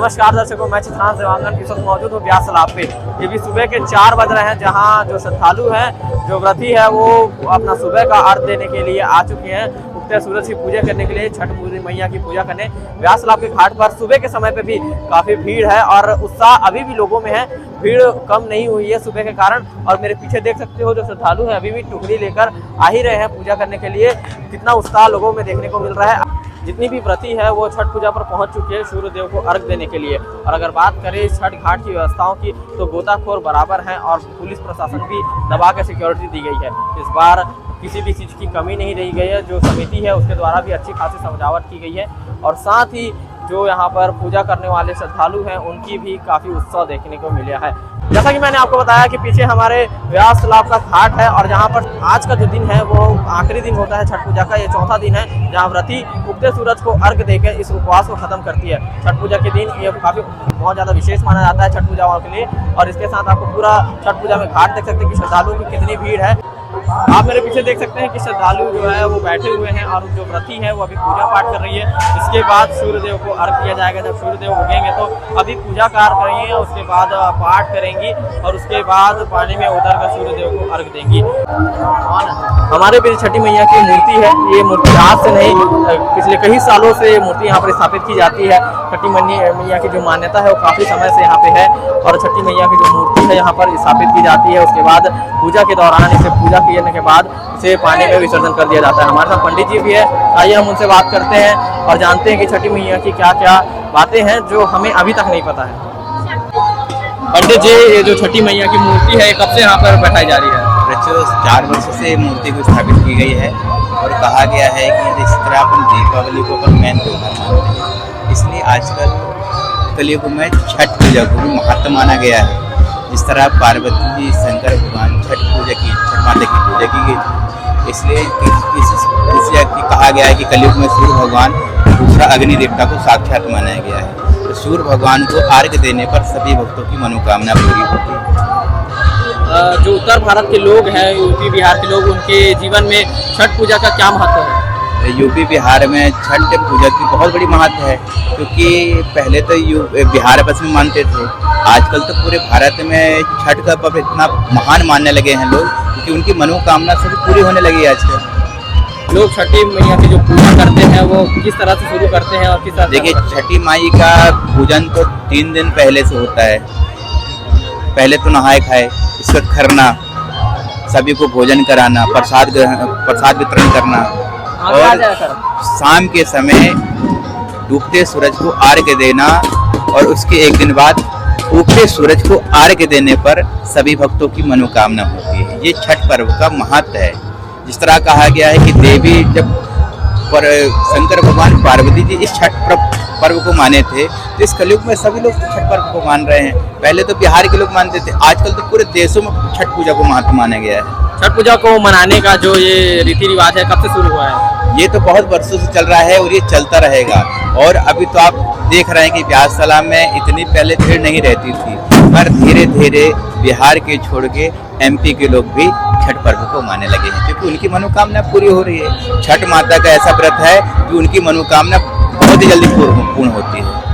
नमस्कार दर्शकों, मैं चित्रांश देवांगन इस वक्त मौजूद हूँ ब्यास तालाब पे। ये भी सुबह के 4 बज रहे हैं, जहाँ जो श्रद्धालु हैं, जो व्रती है, वो अपना सुबह का अर्घ देने के लिए आ चुके हैं। उगते सूरज की पूजा करने के लिए, छठ मैया की पूजा करने ब्यास तालाब के घाट पर सुबह के समय पे भी काफ़ी भीड़ है और उत्साह अभी भी लोगों में है। भीड़ कम नहीं हुई है सुबह के कारण। और मेरे पीछे देख सकते हो, जो श्रद्धालु हैं अभी भी टुकड़ी लेकर आ ही रहे हैं पूजा करने के लिए। कितना उत्साह लोगों में देखने को मिल रहा है। जितनी भी व्रती है वो छठ पूजा पर पहुंच चुकी है सूर्य देव को अर्घ देने के लिए। और अगर बात करें छठ घाट की व्यवस्थाओं की, तो गोताखोर बराबर हैं और पुलिस प्रशासन भी दबा के सिक्योरिटी दी गई है। इस बार किसी भी चीज़ की कमी नहीं रही गई है। जो समिति है उसके द्वारा भी अच्छी खासी सजावट की गई है और साथ ही जो यहाँ पर पूजा करने वाले श्रद्धालु हैं उनकी भी काफ़ी उत्साह देखने को मिला है। जैसा कि मैंने आपको बताया कि पीछे हमारे ब्यास तालाब का घाट है और जहाँ पर आज का जो दिन है वो आखिरी दिन होता है छठ पूजा का। ये चौथा दिन है जहाँ व्रती उगते सूरज को अर्घ देकर इस उपवास को खत्म करती है। छठ पूजा के दिन ये काफ़ी बहुत ज़्यादा विशेष माना जाता है छठ पूजा के लिए। और इसके साथ आपको पूरा छठ पूजा में घाट देख सकते हैं कि श्रद्धालुओं की कितनी भीड़ है। आप मेरे पीछे देख सकते हैं कि श्रद्धालु जो है वो बैठे हुए हैं और जो व्रती है वो अभी पूजा पाठ कर रही है। इसके बाद सूर्यदेव को अर्घ दिया जाएगा। जब सूर्यदेव उगेंगे तो अभी पूजा कार्य करेंगे, उसके बाद पाठ करेंगी और उसके बाद पानी में उतर कर सूर्यदेव को अर्घ देंगी। हमारे पीछे छठी मैया की मूर्ति है। ये मूर्ति आज से नहीं, पिछले कई सालों से ये मूर्ति यहाँ पर स्थापित की जाती है। छठी मैया की जो मान्यता है वो काफ़ी समय से यहाँ पे है और छठी मैया की जो मूर्ति है यहाँ पर स्थापित की जाती है। उसके बाद पूजा के दौरान इसे पूजा करने के बाद इसे पानी में विसर्जन कर दिया जाता है। हमारे साथ पंडित जी भी है, आइए हम उनसे बात करते हैं और जानते हैं कि छठी मैया की क्या क्या बातें हैं जो हमें अभी तक नहीं पता है। पंडित जी, ये जो छठी मैया की मूर्ति है कब से यहाँ पर बैठाई जा रही है? 4 वर्षों से मूर्ति को स्थापित की गई है और कहा गया है कि जिस तरह अपन दीपावली को अपन मेन त्योहार मानते हैं, इसलिए आजकल कलयुग में छठ पूजा को भी महत्व माना गया है। जिस तरह पार्वती जी, शंकर भगवान छठ माता की पूजा की गई, इसलिए कहा गया है कि कलयुग में सूर्य भगवान दूसरा अग्नि देवता को साक्षात माना गया है। तो सूर्य भगवान को अर्घ देने पर सभी भक्तों की मनोकामना पूरी होती है। जो उत्तर भारत के लोग हैं, यूपी बिहार के लोग, उनके जीवन में छठ पूजा का क्या महत्व है? यूपी बिहार में छठ पूजा की बहुत बड़ी महत्व है, क्योंकि पहले तो बिहार बस में मानते थे। आजकल तो पूरे भारत में छठ का पर्व इतना महान मानने लगे हैं लोग, क्योंकि उनकी मनोकामना सभी पूरी होने लगी है आजकल। लोग छठी मैया की जो पूजा करते हैं वो किस तरह से शुरू करते हैं और किस तरह? देखिए, छठी माई का पूजन तो 3 दिन पहले से होता है। पहले तो नहाए खाए, इसका खरना, सभी को भोजन कराना, प्रसाद वितरण करना और शाम के समय डूबते सूरज को अर्घ्य देना और उसके 1 दिन बाद उगते सूरज को अर्घ्य देने पर सभी भक्तों की मनोकामना होती है। ये छठ पर्व का महत्व है। जिस तरह कहा गया है कि देवी जब शंकर भगवान पार्वती जी इस छठ पर्व को माने थे, तो इस कलयुग में सभी लोग छठ पर्व को मान रहे हैं। पहले तो बिहार के लोग मानते थे, आजकल तो पूरे देशों में छठ पूजा को महत्व माना गया है। छठ पूजा को मनाने का जो ये रीति रिवाज है कब से शुरू हुआ है? ये तो बहुत वर्षों से चल रहा है और ये चलता रहेगा। और अभी तो आप देख रहे हैं कि ब्यास तालाब में इतनी पहले भीड़ नहीं रहती थी, पर धीरे धीरे बिहार के छोड़ के MP के लोग भी छठ पर्व को मानने लगे हैं, क्योंकि उनकी मनोकामना पूरी हो रही है। छठ माता का ऐसा व्रत है कि उनकी मनोकामना बहुत ही जल्दी पूर्ण होती है।